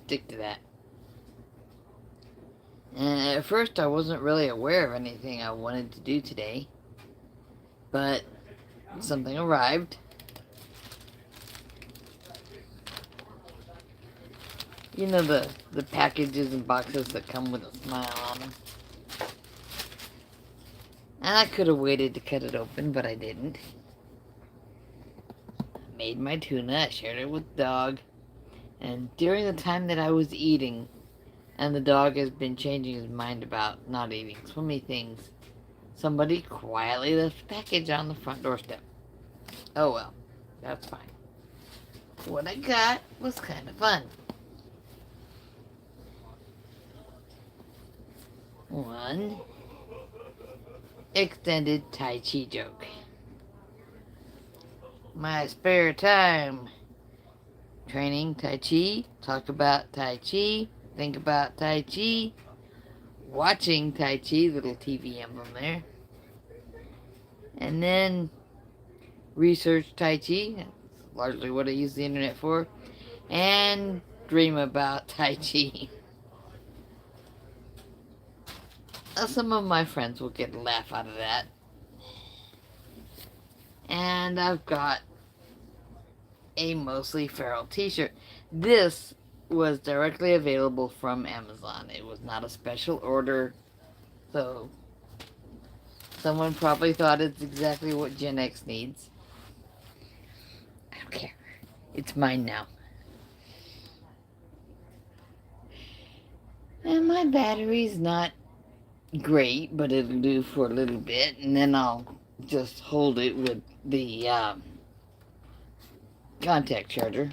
stick to that. And at first, I wasn't really aware of anything I wanted to do today, but something arrived. You know, the packages and boxes that come with a smile on them. And I could have waited to cut it open, but I didn't. I made my tuna, I shared it with the dog, and during the time that I was eating, and the dog has been changing his mind about not eating swimmy things, somebody quietly left a package on the front doorstep. Oh well, that's fine. What I got was kind of fun. One extended Tai Chi joke. My spare time. Training Tai Chi, talk about Tai Chi, think about Tai Chi, watching Tai Chi, little TV emblem there. And then research Tai Chi, that's largely what I use the internet for, and dream about Tai Chi. Some of my friends will get a laugh out of that. And I've got a Mostly Feral t-shirt. This was directly available from Amazon. It was not a special order, so someone probably thought it's exactly what Gen X needs. I don't care. It's mine now. And my battery's not great, but it'll do for a little bit, and then I'll just hold it with the contact charger.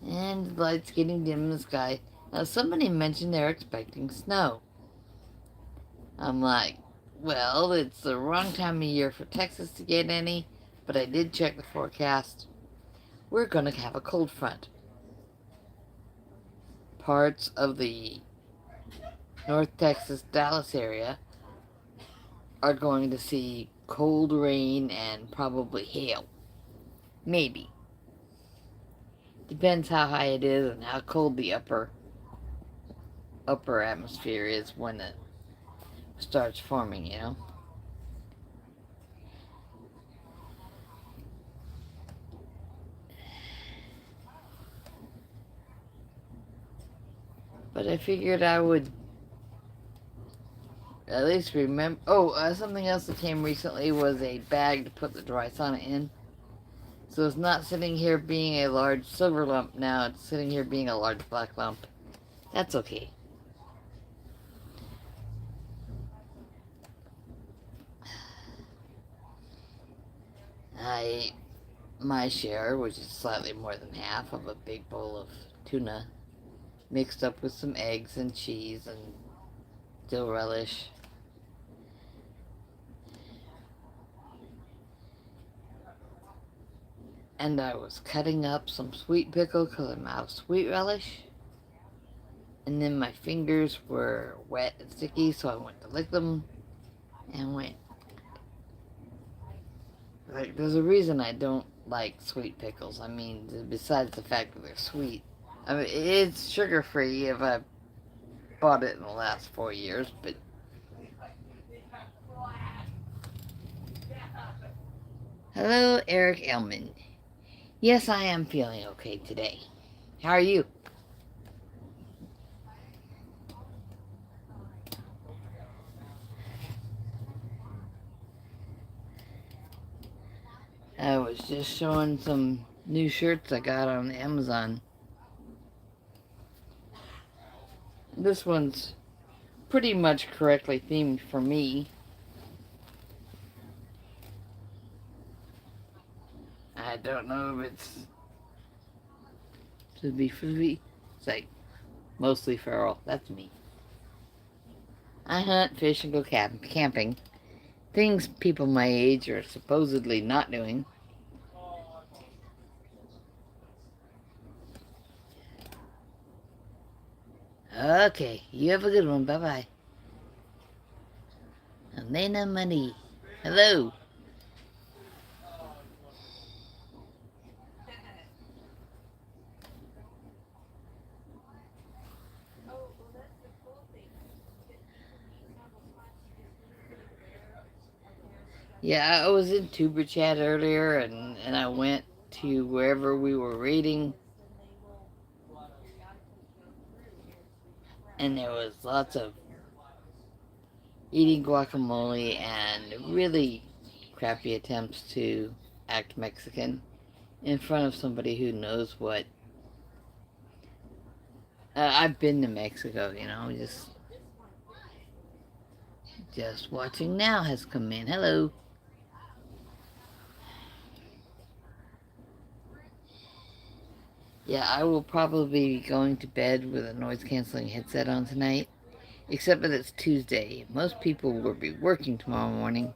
And the light's getting dim in the sky. Now, somebody mentioned they're expecting snow. I'm like, well, it's the wrong time of year for Texas to get any, but I did check the forecast. We're going to have a cold front. Parts of the North Texas, Dallas area are going to see cold rain and probably hail. Maybe. Depends how high it is and how cold the upper atmosphere is when it starts forming, you know. But I figured I would at least remember. Oh, something else that came recently was a bag to put the dry sauna in. So it's not sitting here being a large silver lump now, it's sitting here being a large black lump. That's okay. I ate my share, which is slightly more than half of a big bowl of tuna, mixed up with some eggs and cheese and dill relish. And I was cutting up some sweet pickle because I'm out of sweet relish. And then my fingers were wet and sticky, so I went to lick them and went. Like, there's a reason I don't like sweet pickles. I mean, besides the fact that they're sweet. I mean, it's sugar-free if I bought it in the last 4 years, but hello, Eric Elman. Yes, I am feeling okay today. How are you? I was just showing some new shirts I got on Amazon. This one's pretty much correctly themed for me. I don't know if it's to be free. It's like Mostly Feral. That's me. I hunt, fish, and go camping. Things people my age are supposedly not doing. Okay, you have a good one. Bye-bye. Elena Money. Hello. Yeah, I was in Tuber Chat earlier, and I went to wherever we were reading, and there was lots of eating guacamole and really crappy attempts to act Mexican in front of somebody who knows what. I've been to Mexico, you know, just watching now has come in. Hello. Yeah, I will probably be going to bed with a noise canceling headset on tonight, except that it's Tuesday. Most people will be working tomorrow morning.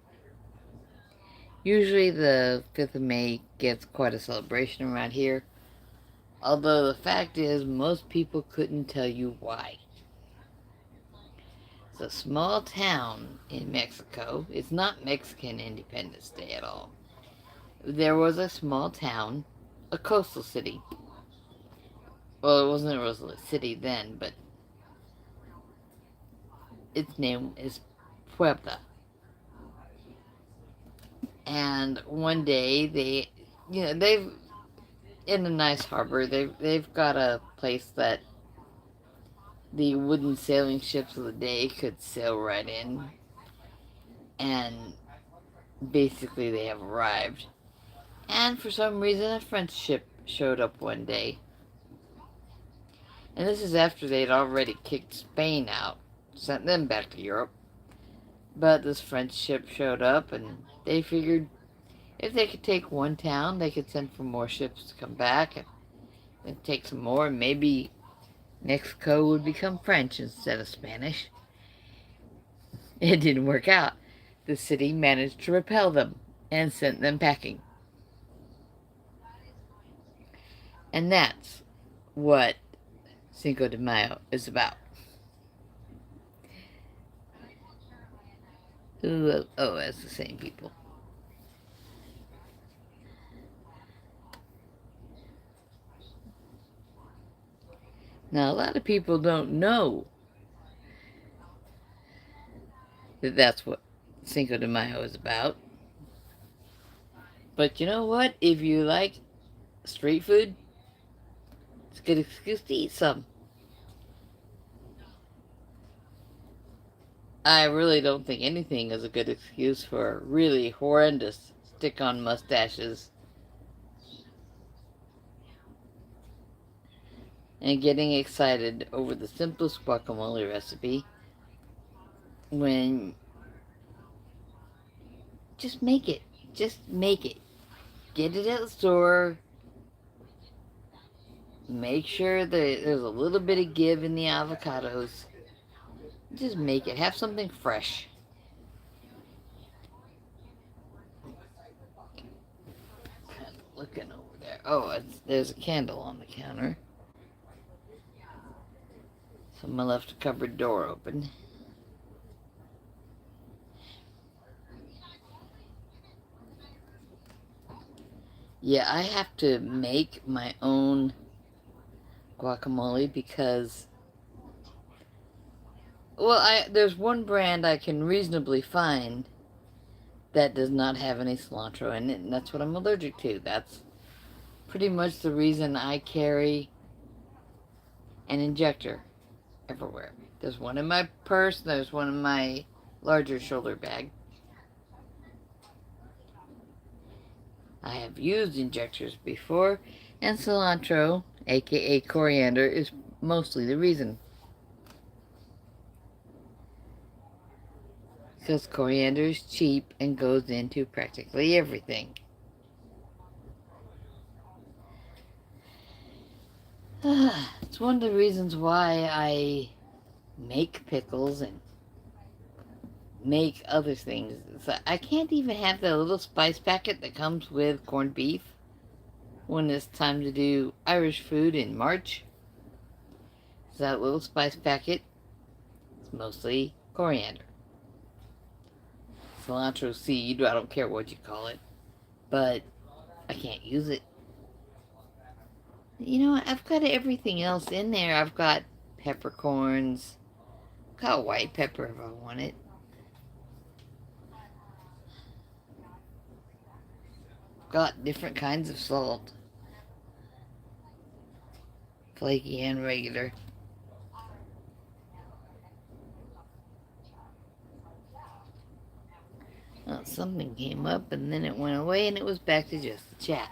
Usually the 5th of May gets quite a celebration around here, although the fact is most people couldn't tell you why. It's a small town in Mexico. It's not Mexican Independence Day at all. There was a small town, a coastal city. Well, it wasn't really a city then, but its name is Puebla. And one day they've in a nice harbor. They've got a place that the wooden sailing ships of the day could sail right in, and basically they have arrived. And for some reason, a French ship showed up one day. And this is after they'd already kicked Spain out, sent them back to Europe. But this French ship showed up, and they figured if they could take one town, they could send for more ships to come back and take some more. And maybe Mexico would become French instead of Spanish. It didn't work out. The city managed to repel them and sent them packing. And that's what Cinco de Mayo is about. Oh, it's the same people. Now, a lot of people don't know that that's what Cinco de Mayo is about. But you know what? If you like street food, it's a good excuse to eat some. I really don't think anything is a good excuse for really horrendous stick-on mustaches and getting excited over the simplest guacamole recipe when just make it. Just make it. Get it at the store. Make sure that there's a little bit of give in the avocados. Just make it. Have something fresh. Kind of looking over there. Oh, there's a candle on the counter. Someone left a cupboard door open. Yeah, I have to make my own guacamole because, well, there's one brand I can reasonably find that does not have any cilantro in it, and that's what I'm allergic to. That's pretty much the reason I carry an injector everywhere. There's one in my purse, there's one in my larger shoulder bag. I have used injectors before, and cilantro, aka coriander, is mostly the reason. Because coriander is cheap and goes into practically everything. It's one of the reasons why I make pickles and make other things. So I can't even have the little spice packet that comes with corned beef when it's time to do Irish food in March. So that little spice packet is mostly coriander. cilantro seed. I don't care what you call it. But I can't use it. You know what? I've got everything else in there. I've got peppercorns. I've got white pepper if I want it. Got different kinds of salt. Flaky and regular. Well, something came up and then it went away and it was back to just the chat.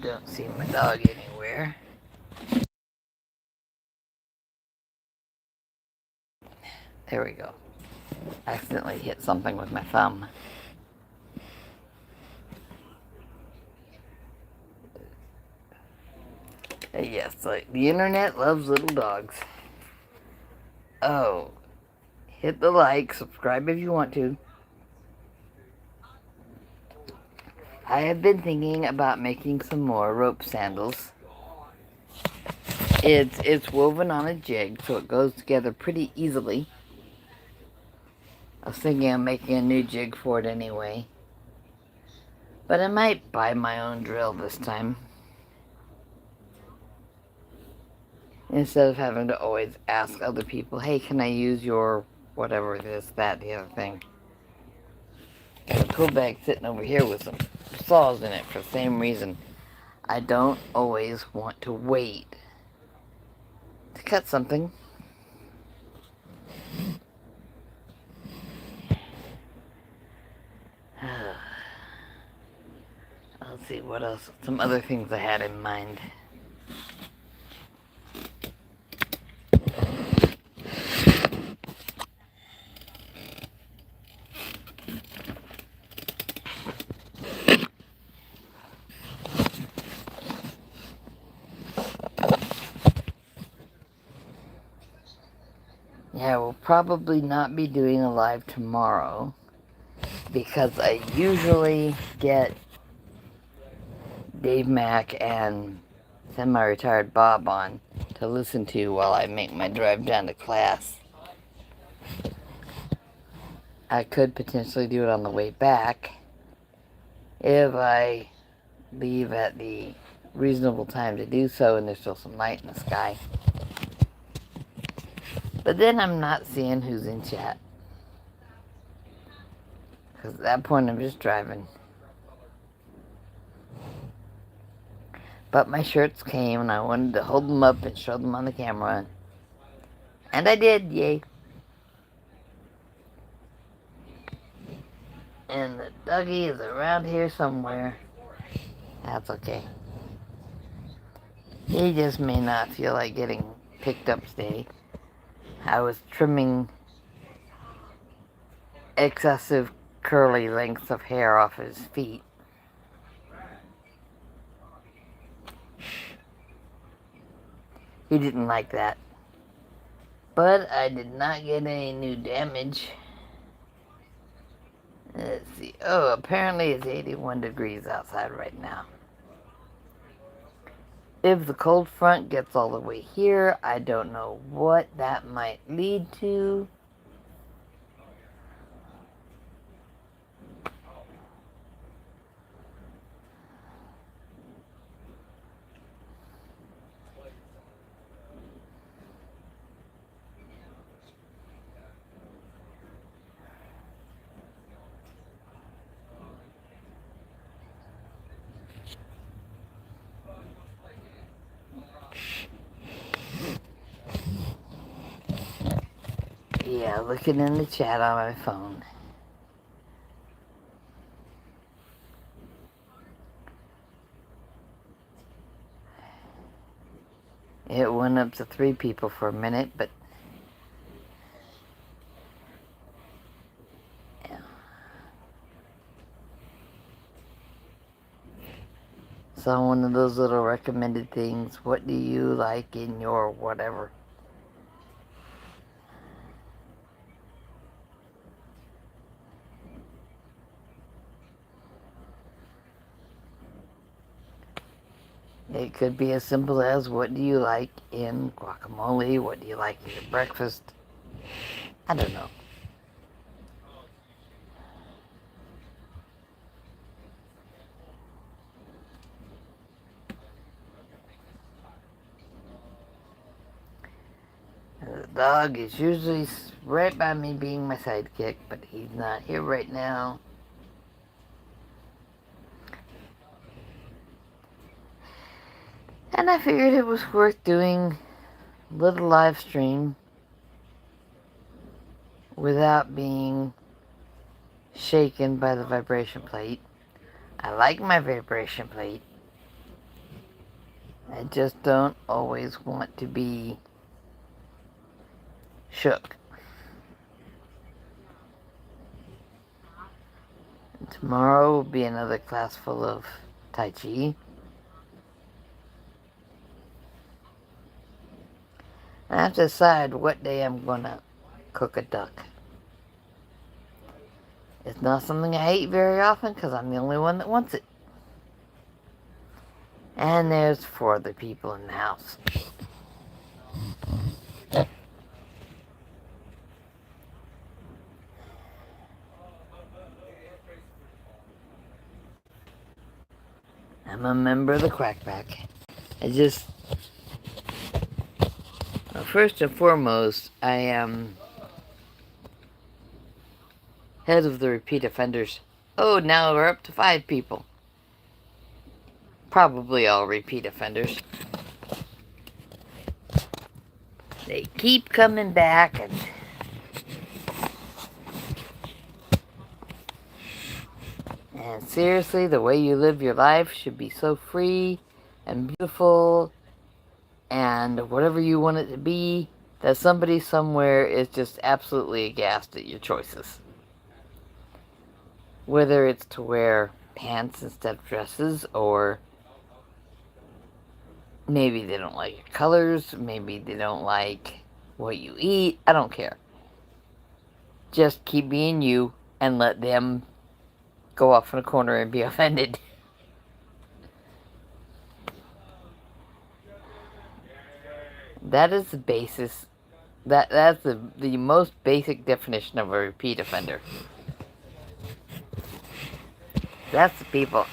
Don't see my dog anywhere. There we go. Accidentally hit something with my thumb. Yes, like the internet loves little dogs. Oh, hit the like, subscribe if you want to. I have been thinking about making some more rope sandals. It's woven on a jig, so it goes together pretty easily. I was thinking of making a new jig for it anyway. But I might buy my own drill this time. Instead of having to always ask other people, hey, can I use your whatever, this, that, the other thing. Got a tool bag sitting over here with some saws in it for the same reason. I don't always want to wait to cut something. Let's see, what else? Some other things I had in mind. Yeah, we'll probably not be doing a live tomorrow because I usually get Dave Mack and semi-retired Bob on to listen to while I make my drive down to class. I could potentially do it on the way back if I leave at the reasonable time to do so and there's still some light in the sky. But then I'm not seeing who's in chat. Because at that point I'm just driving. But my shirts came and I wanted to hold them up and show them on the camera. And I did, yay. And the doggy is around here somewhere. That's okay. He just may not feel like getting picked up today. I was trimming excessive curly lengths of hair off his feet. He didn't like that. But I did not get any new damage. Let's see. Oh, apparently it's 81 degrees outside right now. If the cold front gets all the way here, I don't know what that might lead to. Yeah, looking in the chat on my phone. It went up to 3 people for a minute, but yeah. So one of those little recommended things. What do you like in your whatever? It could be as simple as what do you like in guacamole? What do you like in your breakfast? I don't know. The dog is usually right by me being my sidekick, but he's not here right now. And I figured it was worth doing a little live stream without being shaken by the vibration plate. I like my vibration plate. I just don't always want to be shook. Tomorrow will be another class full of Tai Chi. I have to decide what day I'm gonna cook a duck. It's not something I eat very often because I'm the only one that wants it. And there's 4 other people in the house. I'm a member of the Quack Pack. First and foremost, I am head of the repeat offenders. Oh, now we're up to 5 people. Probably all repeat offenders. They keep coming back and seriously, the way you live your life should be so free and beautiful and whatever you want it to be, that somebody somewhere is just absolutely aghast at your choices. Whether it's to wear pants instead of dresses, or maybe they don't like your colors, maybe they don't like what you eat, I don't care. Just keep being you and let them go off in a corner and be offended. That is the basis. That's the most basic definition of a repeat offender. That's the people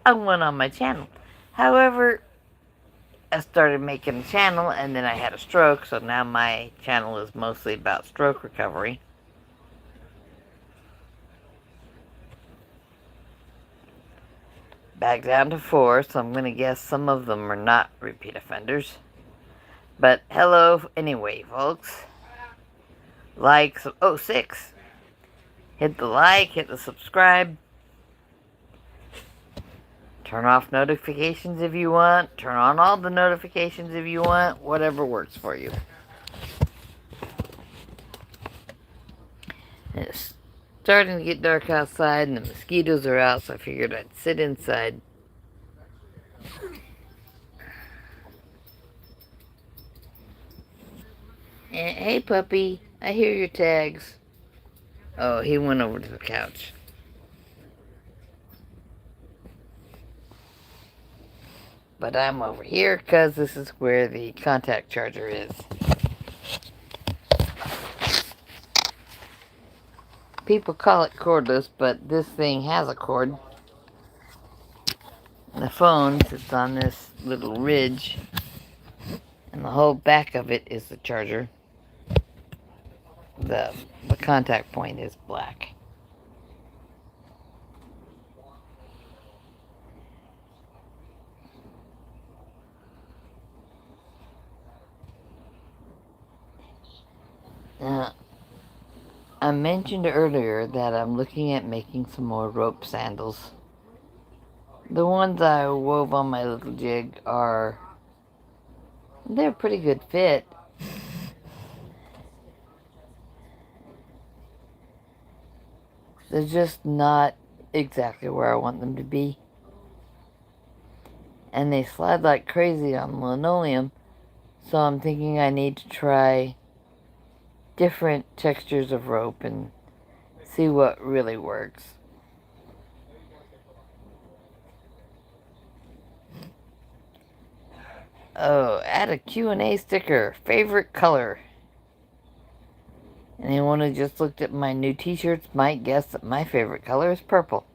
I want on my channel. However, I started making a channel and then I had a stroke, so now my channel is mostly about stroke recovery. Back down to 4, so I'm going to guess some of them are not repeat offenders. But hello anyway, folks. Like, 6. Hit the like, hit the subscribe. Turn off notifications if you want. Turn on all the notifications if you want. Whatever works for you. It's starting to get dark outside and the mosquitoes are out, so I figured I'd sit inside. Hey puppy, I hear your tags. Oh, he went over to the couch. But I'm over here because this is where the contact charger is. People call it cordless, but this thing has a cord. The phone sits on this little ridge, and the whole back of it is the charger. The contact point is black. I mentioned earlier that I'm looking at making some more rope sandals. The ones I wove on my little jig they're a pretty good fit. They're just not exactly where I want them to be. and they slide like crazy on linoleum, so I'm thinking I need to try different textures of rope and see what really works. Oh, add a Q&A sticker. Favorite color. Anyone who just looked at my new t-shirts might guess that my favorite color is purple.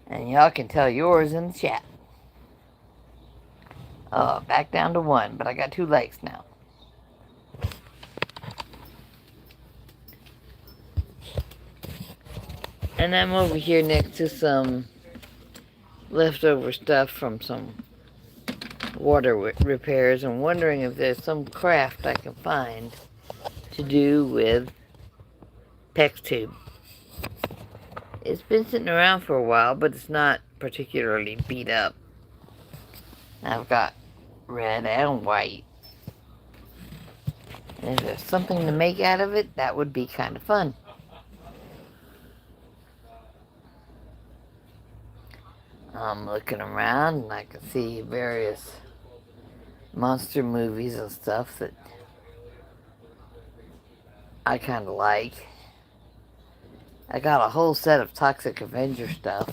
And y'all can tell yours in the chat. Oh, back down to 1, but I got 2 likes now. And I'm over here next to some leftover stuff from some water repairs and wondering if there's some craft I can find to do with PEX tube. It's been sitting around for a while, but it's not particularly beat up. I've got red and white. And if there's something to make out of it, that would be kind of fun. I'm looking around and I can see various monster movies and stuff that I kind of like. I got a whole set of Toxic Avenger stuff.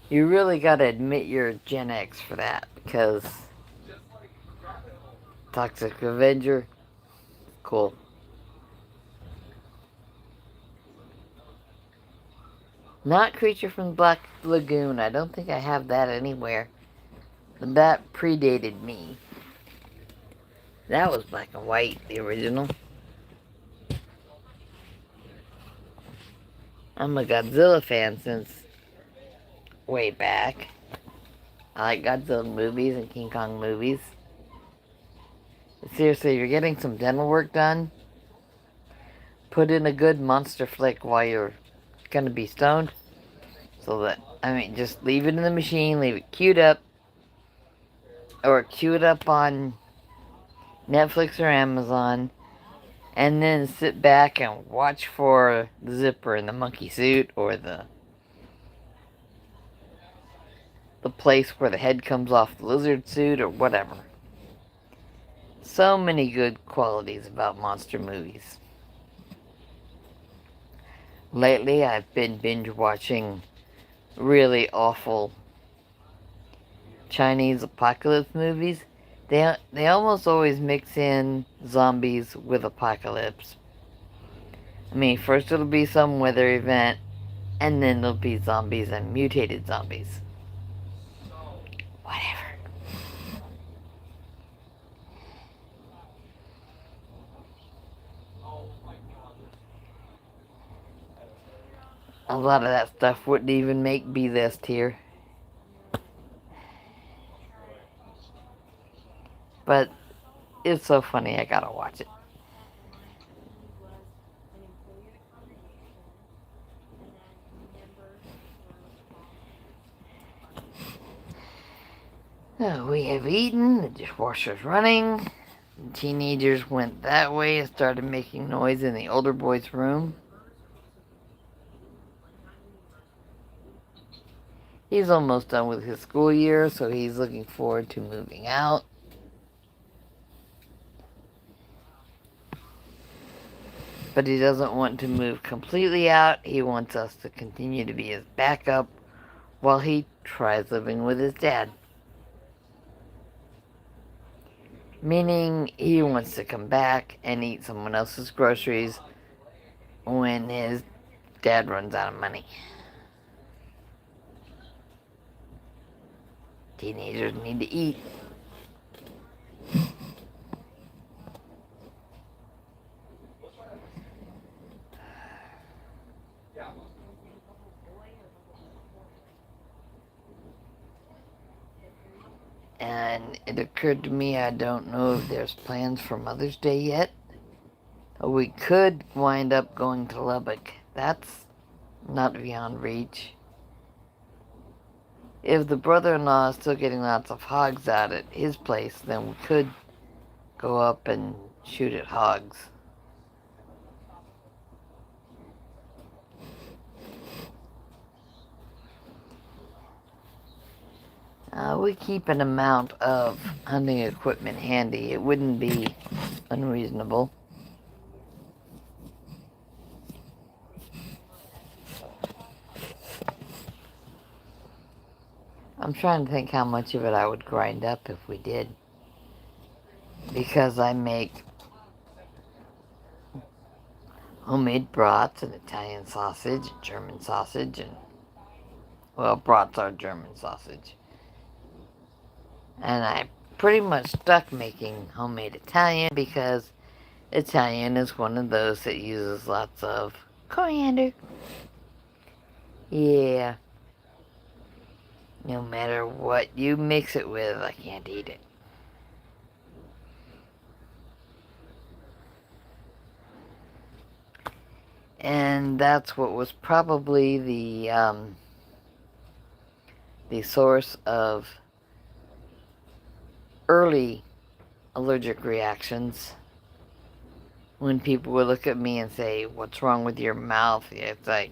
You really gotta admit you're Gen X for that, because Toxic Avenger, cool. Not Creature from the Black Lagoon. I don't think I have that anywhere. But that predated me. That was black and white, the original. I'm a Godzilla fan since way back. I like Godzilla movies and King Kong movies. But seriously, you're getting some dental work done. Put in a good monster flick while you're gonna be stoned. So that, just leave it in the machine, leave it queued up. Or queue it up on Netflix or Amazon. And then sit back and watch for the zipper in the monkey suit or the place where the head comes off the lizard suit or whatever. So many good qualities about monster movies. Lately, I've been binge watching really awful Chinese apocalypse movies. They almost always mix in zombies with apocalypse. First it'll be some weather event, and then there'll be zombies and mutated zombies. Whatever. A lot of that stuff wouldn't even make B-list here. But it's so funny, I gotta watch it. We have eaten, the dishwasher's running. The teenagers went that way and started making noise in the older boy's room. He's almost done with his school year, so he's looking forward to moving out. But he doesn't want to move completely out. He wants us to continue to be his backup while he tries living with his dad. Meaning he wants to come back and eat someone else's groceries when his dad runs out of money. Teenagers need to eat. And it occurred to me, I don't know if there's plans for Mother's Day yet. We could wind up going to Lubbock. That's not beyond reach. If the brother-in-law is still getting lots of hogs out at his place, then we could go up and shoot at hogs. We keep an amount of hunting equipment handy. It wouldn't be unreasonable. I'm trying to think how much of it I would grind up if we did. Because I make homemade brats and Italian sausage, and German sausage, and, well, brats are German sausage. And I pretty much stuck making homemade Italian because Italian is one of those that uses lots of coriander. Yeah. No matter what you mix it with, I can't eat it. And that's what was probably the source of early allergic reactions. When people would look at me and say, "What's wrong with your mouth?" It's like,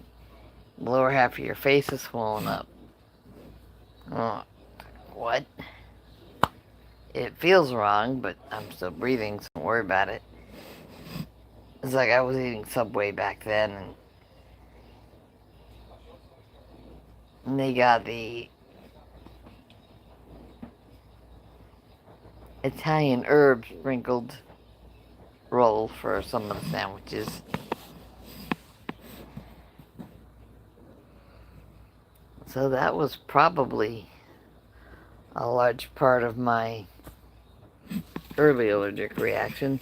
lower half of your face is swollen up. Oh, what? It feels wrong, but I'm still breathing, so don't worry about it. It's like I was eating Subway back then, and they got the Italian herb sprinkled roll for some of the sandwiches. So that was probably a large part of my early allergic reaction.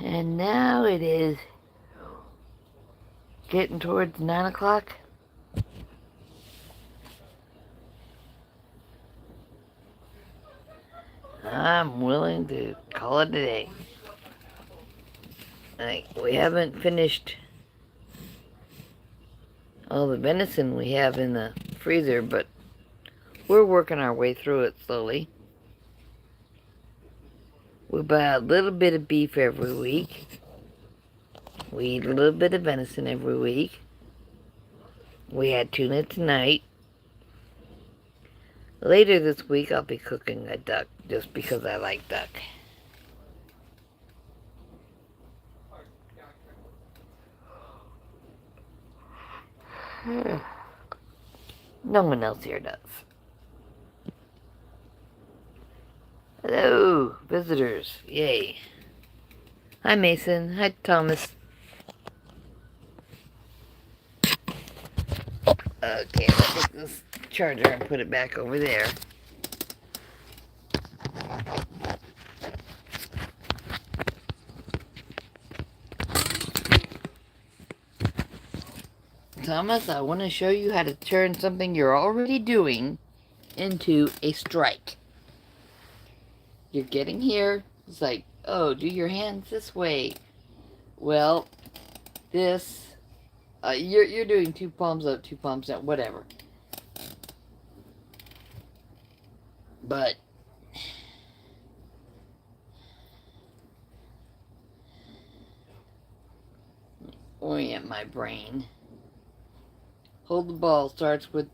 And now it is getting towards 9 o'clock. I'm willing to call it a day. We haven't finished all the venison we have in the freezer, but we're working our way through it slowly. We buy a little bit of beef every week. We eat a little bit of venison every week. We had tuna tonight. Later this week, I'll be cooking a duck, just because I like duck. No one else here does. Hello, visitors. Yay. Hi, Mason. Hi, Thomas. Okay, I'll take this charger and put it back over there. Thomas, I want to show you how to turn something you're already doing into a strike. You're getting here. It's like, oh, do your hands this way. Well, this, you're doing 2 palms up, 2 palms down, whatever. But orient my brain. Hold the ball starts with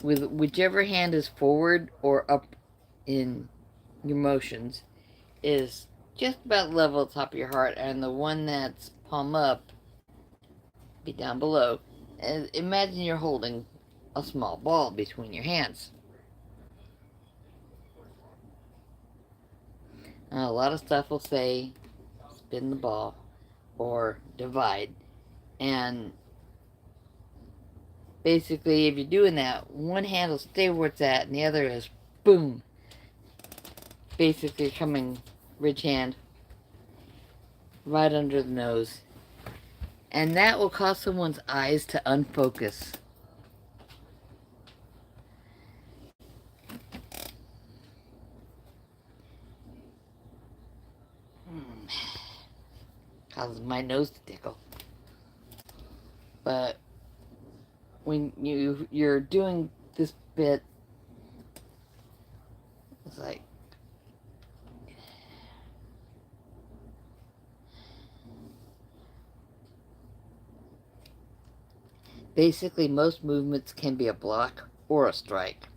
whichever hand is forward or up in your motions is just about level at the top of your heart, and the one that's palm up be down below. And imagine you're holding a small ball between your hands. Now, a lot of stuff will say spin the ball or divide, and basically, if you're doing that, one hand will stay where it's at, and the other is, boom, basically coming ridge hand right under the nose. And that will cause someone's eyes to unfocus. Causes my nose to tickle. But when you're doing this bit, It's like, basically most movements can be a block or a strike.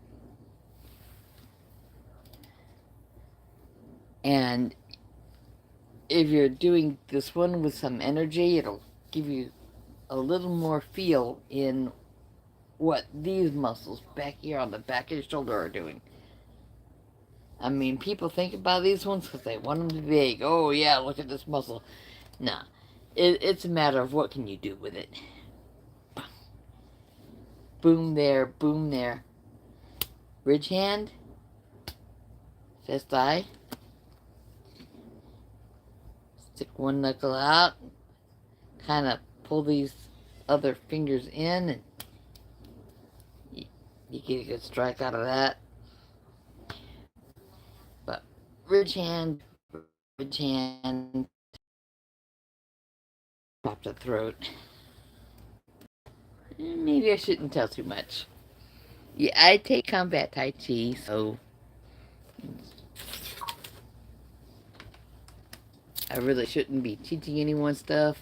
And if you're doing this one with some energy, it'll give you a little more feel in what these muscles back here on the back of your shoulder are doing. I mean, people think about these ones because they want them to be big. Oh yeah, look at this muscle. Nah, it's a matter of what can you do with it. Boom there, boom there. Bridge hand, fist eye. Stick one knuckle out, kind of pull these other fingers in, and you get a good strike out of that. But bridge hand, pop the throat. Maybe I shouldn't tell too much. Yeah, I take combat Tai Chi, so I really shouldn't be teaching anyone stuff.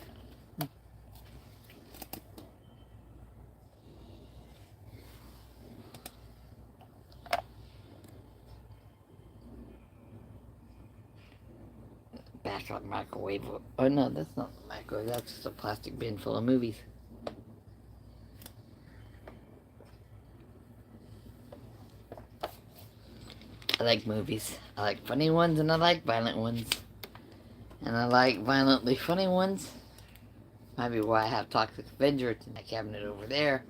Back on microwave. Oh no, that's not the microwave. That's just a plastic bin full of movies. I like movies. I like funny ones and I like violent ones. And I like violently funny ones. Might be why I have Toxic Avenger. It's in my cabinet over there.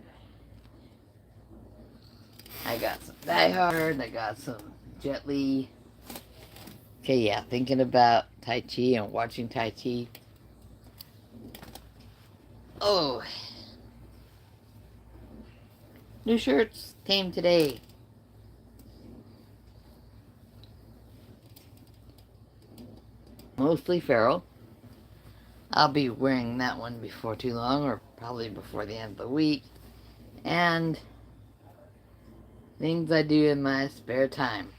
I got some Die Hard. I got some Jet Li. Okay, yeah, thinking about Tai Chi and watching Tai Chi. Oh. New shirts came today. Mostly Feral. I'll be wearing that one before too long, or probably before the end of the week. And things I do in my spare time.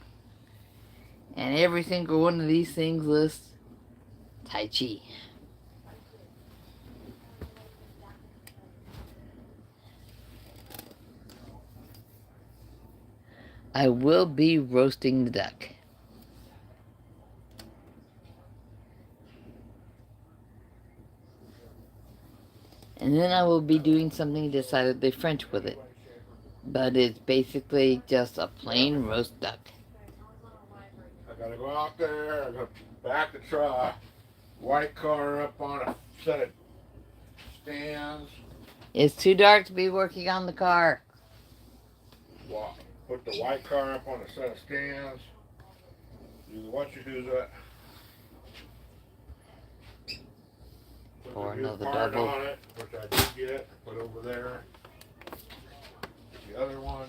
And every single one of these things lists Tai Chi. I will be roasting the duck. And then I will be doing something decidedly French with it. But it's basically just a plain roast duck. I gotta go out there, I gotta back the truck, white car up on a set of stands. It's too dark to be working on the car. Put the white car up on a set of stands. Do what you do that. Pour another part double. on it, which I did get. Put over there. The other one.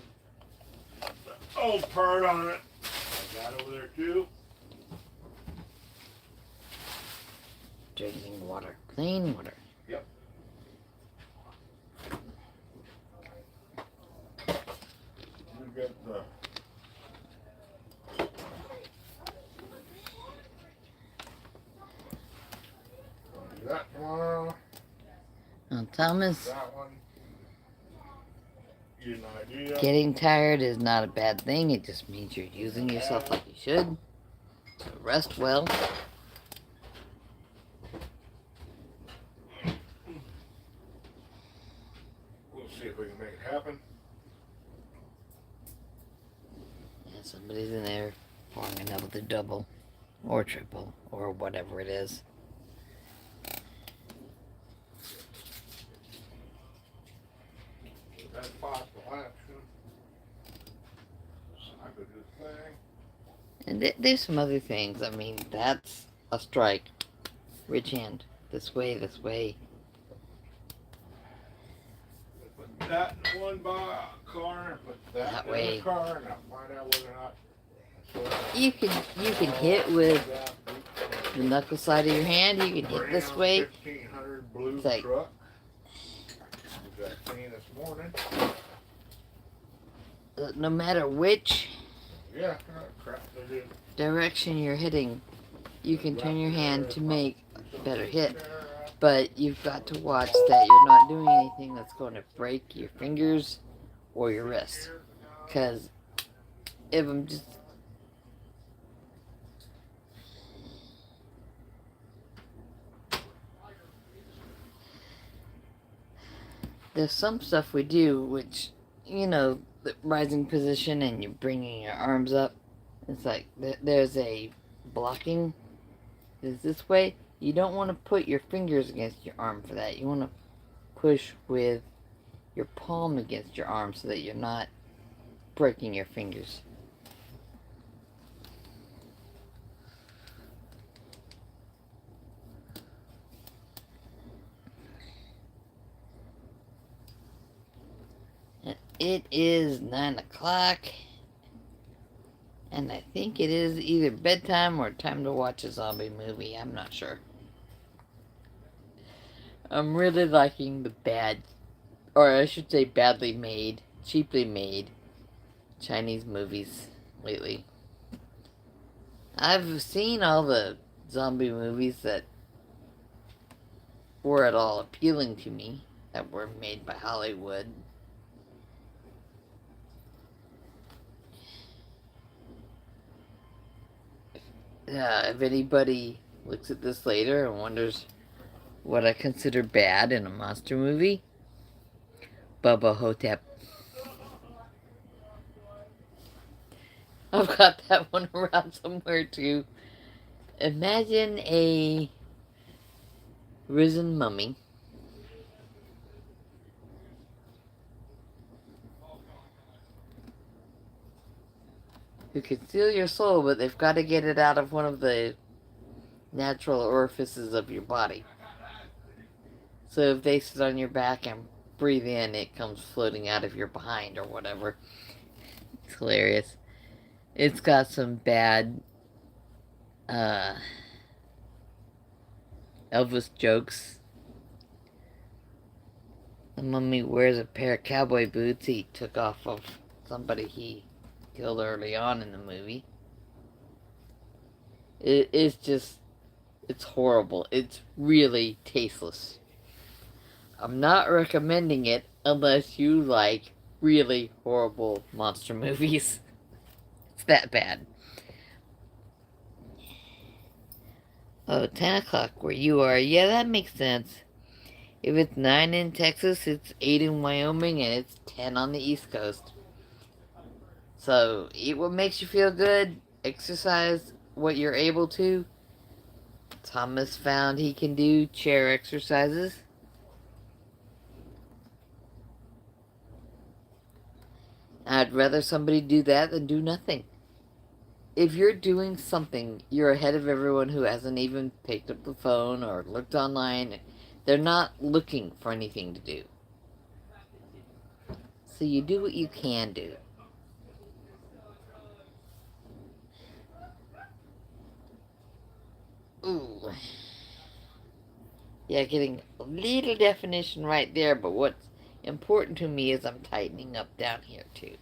The old part on it. I got over there too. Drinking water. Clean water. Yep. You got the that one. Now, Thomas, That one. Get an idea. getting tired is not a bad thing. It just means you're using yourself like you should. So rest well. We'll see if we can make it happen. And somebody's in there pouring another double or triple or whatever it is. That's possible action. So I could do the thing. And there's some other things. I mean, that's a strike. Ridge hand. This way, this way. Put that in one car and put that in way. the car, and I'll find out whether or not. You can hit with the knuckle side of your hand. You can hit this way. 1500 blue It's like, truck. Got clean this morning. no matter which Yeah, crap, I did. direction you're hitting. You can turn your hand to make a better hit, but you've got to watch that you're not doing anything that's going to break your fingers or your wrist. Because if I'm just... There's some stuff we do which, you know, the rising position and you're bringing your arms up. It's like there's a blocking is this way. You don't want to put your fingers against your arm for that. You want to push with your palm against your arm so that you're not breaking your fingers. It is 9 o'clock, and I think it is either bedtime or time to watch a zombie movie. I'm not sure. I'm really liking the or I should say badly made, cheaply made Chinese movies lately. I've seen all the zombie movies that were at all appealing to me, that were made by Hollywood. If anybody looks at this later and wonders what I consider bad in a monster movie, Bubba Hotep. I've got that one around somewhere too. Imagine a risen mummy who can steal your soul, but they've got to get it out of one of the natural orifices of your body. So if they sit on your back and breathe in, it comes floating out of your behind or whatever. It's hilarious. It's got some bad Elvis jokes. The mummy wears a pair of cowboy boots he took off of somebody he killed early on in the movie. It's just, it's horrible. It's really tasteless. I'm not recommending it unless you like really horrible monster movies. It's that bad. Oh, 10 o'clock where you are. Yeah, that makes sense. If it's 9 in Texas, it's 8 in Wyoming, and it's 10 on the East Coast. So, eat what makes you feel good. Exercise what you're able to. Thomas found he can do chair exercises. I'd rather somebody do that than do nothing. If you're doing something, you're ahead of everyone who hasn't even picked up the phone or looked online. They're not looking for anything to do. So you do what you can do. Ooh. Yeah, getting a little definition right there, but what's important to me is I'm tightening up down here too.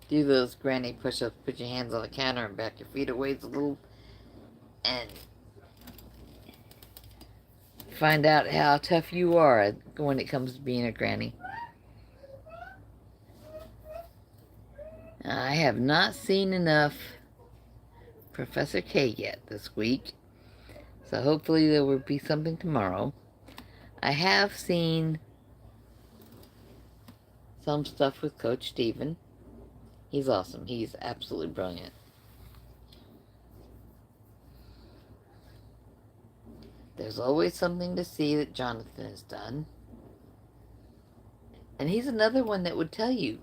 Do those granny push-ups, put your hands on the counter and back your feet away a little, and find out how tough you are when it comes to being a granny. I have not seen enough Professor K yet this week, so hopefully there will be something tomorrow. I have seen some stuff with Coach Steven. He's awesome. He's absolutely brilliant. There's always something to see that Jonathan has done. And he's another one that would tell you,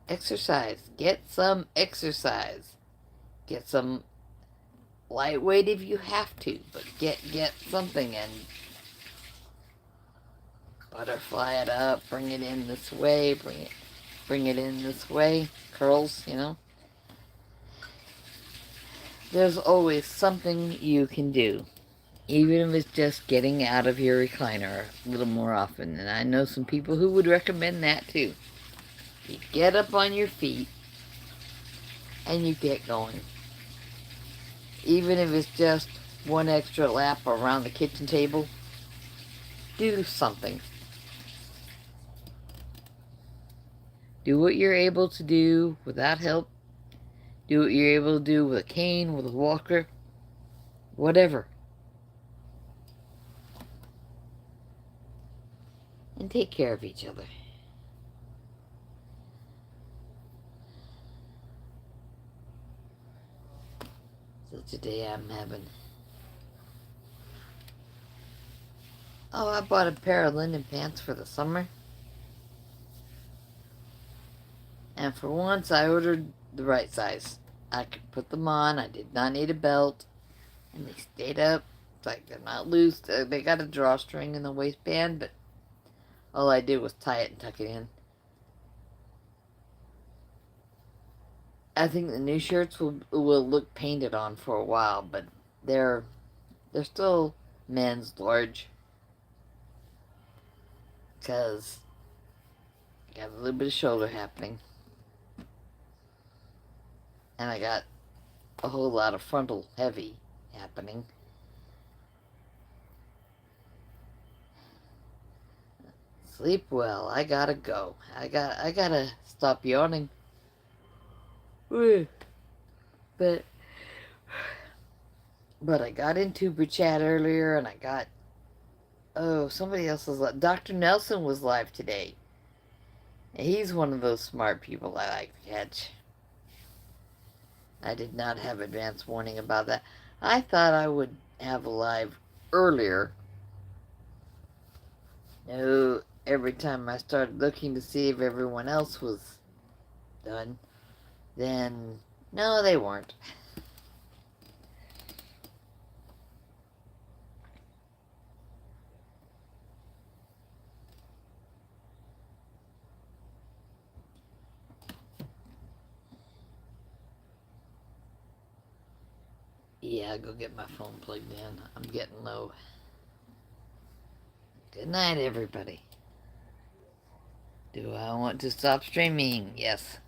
exercise. Get some exercise. Get some lightweight if you have to, but get something and butterfly it up, bring it in this way, bring it in this way, curls, you know. There's always something you can do, even if it's just getting out of your recliner a little more often, and I know some people who would recommend that too. You get up on your feet, and you get going. Even if it's just one extra lap around the kitchen table, do something. Do what you're able to do without help. Do what you're able to do with a cane, with a walker, whatever. And take care of each other. So today I'm having... Oh, I bought a pair of linen pants for the summer. And for once I ordered the right size. I could put them on. I did not need a belt. And they stayed up. It's like they're not loose. They got a drawstring in the waistband, but all I did was tie it and tuck it in. I think the new shirts will look painted on for a while, but they're still men's large. Because I got a little bit of shoulder happening. And I got a whole lot of frontal heavy happening. Sleep well. I gotta go. I gotta stop yawning. But I got in Tuber Chat earlier, and I got... Oh, somebody else was live. Dr. Nelson was live today. And he's one of those smart people I like to catch. I did not have advance warning about that. I thought I would have a live earlier. No, every time I started looking to see if everyone else was done, then no, they weren't. Yeah, I'll go get my phone plugged in. I'm getting low. Good night, everybody. Do I want to stop streaming? Yes.